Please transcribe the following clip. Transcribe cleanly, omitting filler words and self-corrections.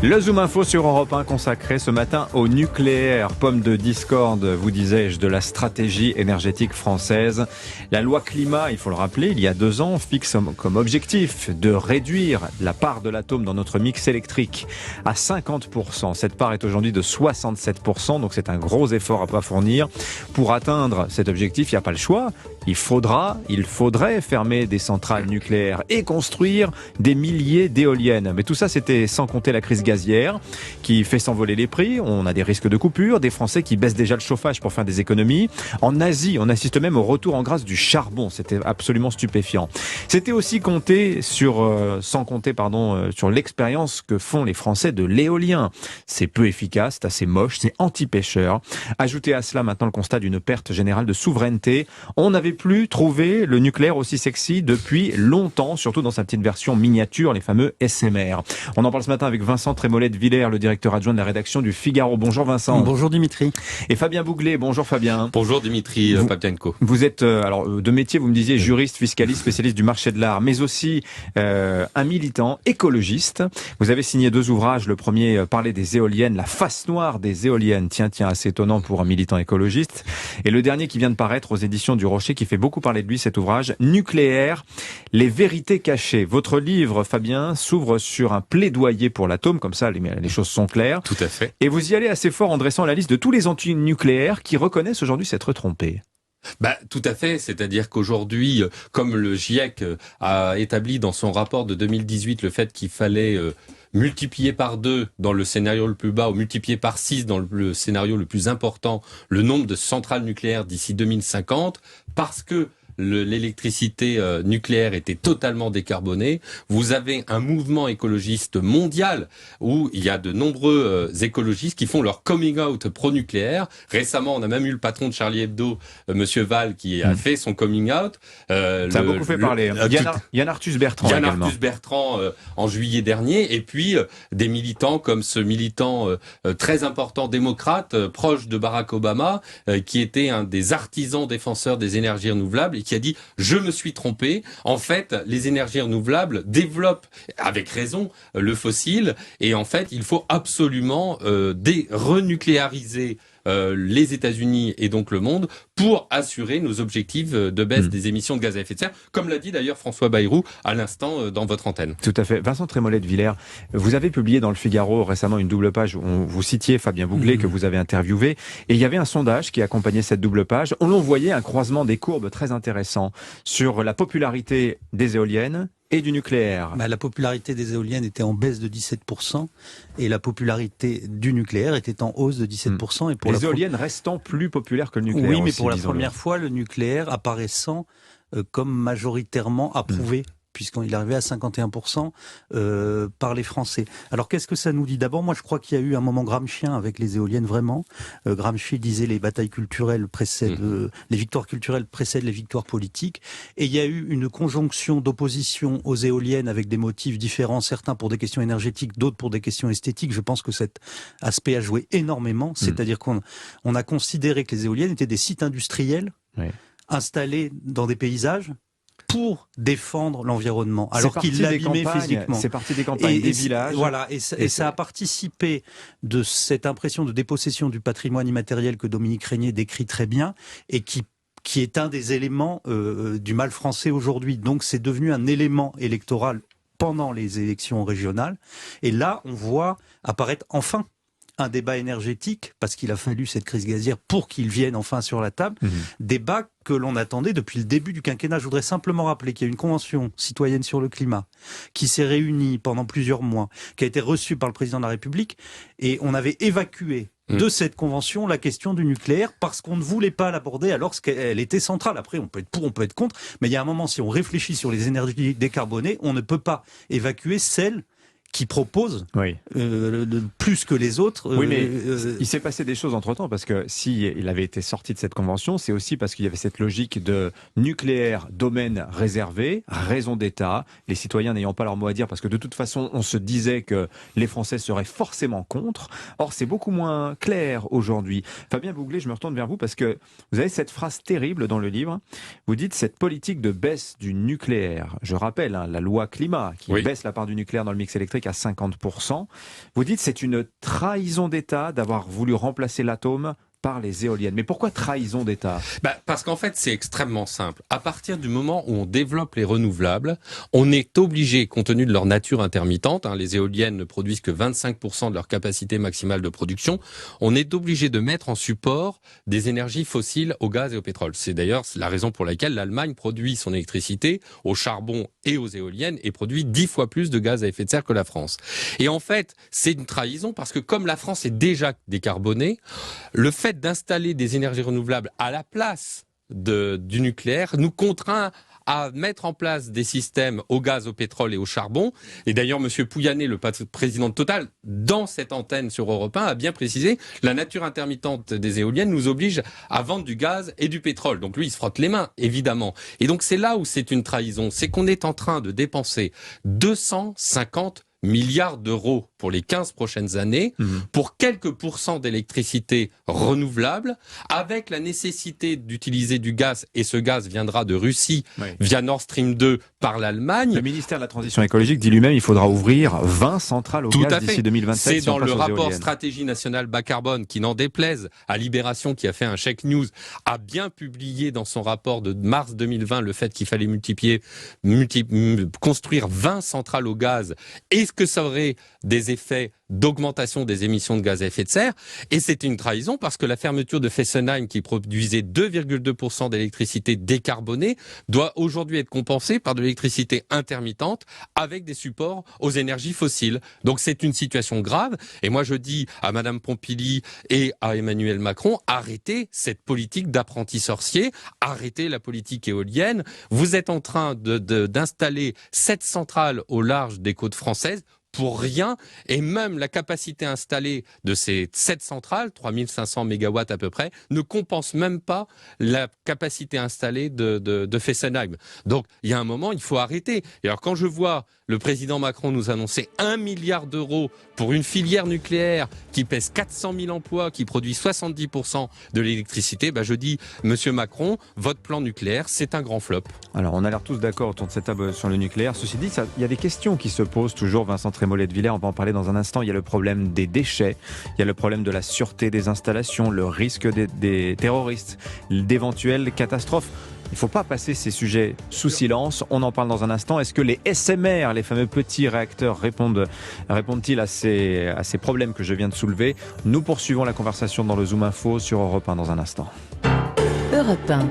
Le Zoom Info sur Europe 1 consacré ce matin au nucléaire. Pomme de discorde, vous disais-je, de la stratégie énergétique française. La loi climat, il faut le rappeler, il y a 2 ans, fixe comme objectif de réduire la part de l'atome dans notre mix électrique à 50%. Cette part est aujourd'hui de 67%, donc c'est un gros effort à fournir. Pour atteindre cet objectif, il n'y a pas le choix. Il faudrait fermer des centrales nucléaires et construire des milliers d'éoliennes. Mais tout ça, c'était sans compter la crise gazière qui fait s'envoler les prix. On a des risques de coupure, des Français qui baissent déjà le chauffage pour faire des économies. En Asie, on assiste même au retour en grâce du charbon. C'était absolument stupéfiant. C'était aussi sans compter sur l'expérience que font les Français de l'éolien. C'est peu efficace, c'est assez moche, c'est anti-pêcheur. Ajoutez à cela maintenant le constat d'une perte générale de souveraineté. On n'avait plus trouvé le nucléaire aussi sexy depuis longtemps, surtout dans sa petite version miniature, les fameux SMR. On en parle ce matin avec Vincent Trémollet-de-Villers, le directeur adjoint de la rédaction du Figaro. Bonjour Vincent. Bonjour Dimitri. Et Fabien Bouglet. Bonjour Fabien. Bonjour Dimitri Papienko. Vous êtes, de métier, vous me disiez, juriste, fiscaliste, spécialiste du marché de l'art, mais aussi un militant écologiste. Vous avez signé 2 ouvrages. Le premier parlait des éoliennes, la face noire des éoliennes. Tiens, assez étonnant pour un militant écologiste. Et le dernier qui vient de paraître aux éditions du Rocher, qui fait beaucoup parler de lui, cet ouvrage, Nucléaire, les vérités cachées. Votre livre, Fabien, s'ouvre sur un plaidoyer pour l'atome, comme ça les choses sont claires. Tout à fait. Et vous y allez assez fort en dressant la liste de tous les anti-nucléaires qui reconnaissent aujourd'hui s'être trompés. Tout à fait, c'est-à-dire qu'aujourd'hui, comme le GIEC a établi dans son rapport de 2018 le fait qu'il fallait multiplier par 2 dans le scénario le plus bas ou multiplier par 6 dans le scénario le plus important le nombre de centrales nucléaires d'ici 2050, parce que l'électricité nucléaire était totalement décarbonée. Vous avez un mouvement écologiste mondial où il y a de nombreux écologistes qui font leur coming out pro-nucléaire. Récemment, on a même eu le patron de Charlie Hebdo, Monsieur Valls, qui a fait son coming out. Ça a beaucoup fait parler. Yann Arthus Bertrand également. Yann Arthus Bertrand en juillet dernier. Et puis, des militants comme ce militant très important démocrate, proche de Barack Obama, qui était un des artisans défenseurs des énergies renouvelables, qui a dit « Je me suis trompé ». En fait, les énergies renouvelables développent, avec raison, le fossile. Et en fait, il faut absolument renucléariser les États-Unis et donc le monde pour assurer nos objectifs de baisse des émissions de gaz à effet de serre, comme l'a dit d'ailleurs François Bayrou à l'instant dans votre antenne. Tout à fait. Vincent Trémollet-de-Villers, vous avez publié dans le Figaro récemment une double page où vous citiez Fabien Bouglet que vous avez interviewé, et il y avait un sondage qui accompagnait cette double page. On voyait un croisement des courbes très intéressant sur la popularité des éoliennes et du nucléaire. La popularité des éoliennes était en baisse de 17% et la popularité du nucléaire était en hausse de 17%. Et pour les éoliennes restant plus populaires que le nucléaire. Oui, mais aussi, pour la première fois, le nucléaire apparaissant comme majoritairement approuvé. Puisqu'il est arrivé à 51% par les Français. Alors qu'est-ce que ça nous dit ? D'abord, moi je crois qu'il y a eu un moment Gramscien avec les éoliennes, vraiment. Gramsci disait les batailles culturelles précèdent, les victoires culturelles précèdent les victoires politiques. Et il y a eu une conjonction d'opposition aux éoliennes avec des motifs différents, certains pour des questions énergétiques, d'autres pour des questions esthétiques. Je pense que cet aspect a joué énormément. C'est-à-dire qu'on a considéré que les éoliennes étaient des sites industriels installés dans des paysages pour défendre l'environnement, alors qu'il l'abîmait physiquement. C'est parti des campagnes, des villages. Voilà, et ça a participé de cette impression de dépossession du patrimoine immatériel que Dominique Régnier décrit très bien, et qui est un des éléments du mal français aujourd'hui. Donc c'est devenu un élément électoral pendant les élections régionales. Et là, on voit apparaître enfin un débat énergétique, parce qu'il a fallu cette crise gazière pour qu'il vienne enfin sur la table, débat que l'on attendait depuis le début du quinquennat. Je voudrais simplement rappeler qu'il y a une convention citoyenne sur le climat qui s'est réunie pendant plusieurs mois, qui a été reçue par le président de la République, et on avait évacué de cette convention la question du nucléaire parce qu'on ne voulait pas l'aborder alors qu'elle était centrale. Après, on peut être pour, on peut être contre, mais il y a un moment, si on réfléchit sur les énergies décarbonées, on ne peut pas évacuer celles qui propose plus que les autres. Oui, mais il s'est passé des choses entre-temps, parce que il avait été sorti de cette convention, c'est aussi parce qu'il y avait cette logique de nucléaire, domaine réservé, raison d'État, les citoyens n'ayant pas leur mot à dire, parce que de toute façon, on se disait que les Français seraient forcément contre. Or, c'est beaucoup moins clair aujourd'hui. Fabien Bouglet, je me retourne vers vous, parce que vous avez cette phrase terrible dans le livre. Vous dites cette politique de baisse du nucléaire. Je rappelle, la loi climat, qui baisse la part du nucléaire dans le mix électrique photovoltaïque à 50%. Vous dites que c'est une trahison d'État d'avoir voulu remplacer l'atome par les éoliennes. Mais pourquoi trahison d'État ? Parce qu'en fait, c'est extrêmement simple. À partir du moment où on développe les renouvelables, on est obligé, compte tenu de leur nature intermittente, les éoliennes ne produisent que 25% de leur capacité maximale de production, on est obligé de mettre en support des énergies fossiles au gaz et au pétrole. C'est d'ailleurs la raison pour laquelle l'Allemagne produit son électricité au charbon et aux éoliennes et produit 10 fois plus de gaz à effet de serre que la France. Et en fait, c'est une trahison parce que comme la France est déjà décarbonée, le fait d'installer des énergies renouvelables à la place du nucléaire nous contraint à mettre en place des systèmes au gaz, au pétrole et au charbon. Et d'ailleurs, M. Pouyanné, le président de Total, dans cette antenne sur Europe 1, a bien précisé la nature intermittente des éoliennes nous oblige à vendre du gaz et du pétrole. Donc lui, il se frotte les mains, évidemment. Et donc c'est là où c'est une trahison. C'est qu'on est en train de dépenser 250 milliards d'euros pour les 15 prochaines années, pour quelques pourcents d'électricité renouvelable, avec la nécessité d'utiliser du gaz, et ce gaz viendra de Russie via Nord Stream 2 par l'Allemagne. Le ministère de la Transition écologique dit lui-même qu'il faudra ouvrir 20 centrales au gaz d'ici 2027. C'est dans le rapport Stratégie nationale bas carbone qui, n'en déplaise à Libération, qui a fait un check news, a bien publié dans son rapport de mars 2020 le fait qu'il fallait construire 20 centrales au gaz. Est-ce que ça aurait des effets d'augmentation des émissions de gaz à effet de serre? Et c'est une trahison parce que la fermeture de Fessenheim, qui produisait 2,2% d'électricité décarbonée, doit aujourd'hui être compensée par de l'électricité intermittente avec des supports aux énergies fossiles. Donc c'est une situation grave. Et moi je dis à Madame Pompili et à Emmanuel Macron, arrêtez cette politique d'apprenti sorcier, arrêtez la politique éolienne. Vous êtes en train d'installer 7 centrales au large des côtes françaises pour rien, et même la capacité installée de ces 7 centrales, 3500 mégawatts à peu près, ne compense même pas la capacité installée de Fessenheim. Donc, il y a un moment, il faut arrêter. Et alors, quand je vois le président Macron nous annoncer 1 milliard d'euros pour une filière nucléaire qui pèse 400 000 emplois, qui produit 70% de l'électricité, je dis, Monsieur Macron, votre plan nucléaire, c'est un grand flop. Alors, on a l'air tous d'accord autour de cette table sur le nucléaire. Ceci dit, il y a des questions qui se posent toujours, Vincent Trémollet de Villers, on va en parler dans un instant. Il y a le problème des déchets, il y a le problème de la sûreté des installations, le risque des terroristes, d'éventuelles catastrophes. Il ne faut pas passer ces sujets sous silence. On en parle dans un instant. Est-ce que les SMR, les fameux petits réacteurs, répondent-ils à ces problèmes que je viens de soulever? Nous poursuivons la conversation dans le Zoom Info sur Europe 1 dans un instant. Europe 1.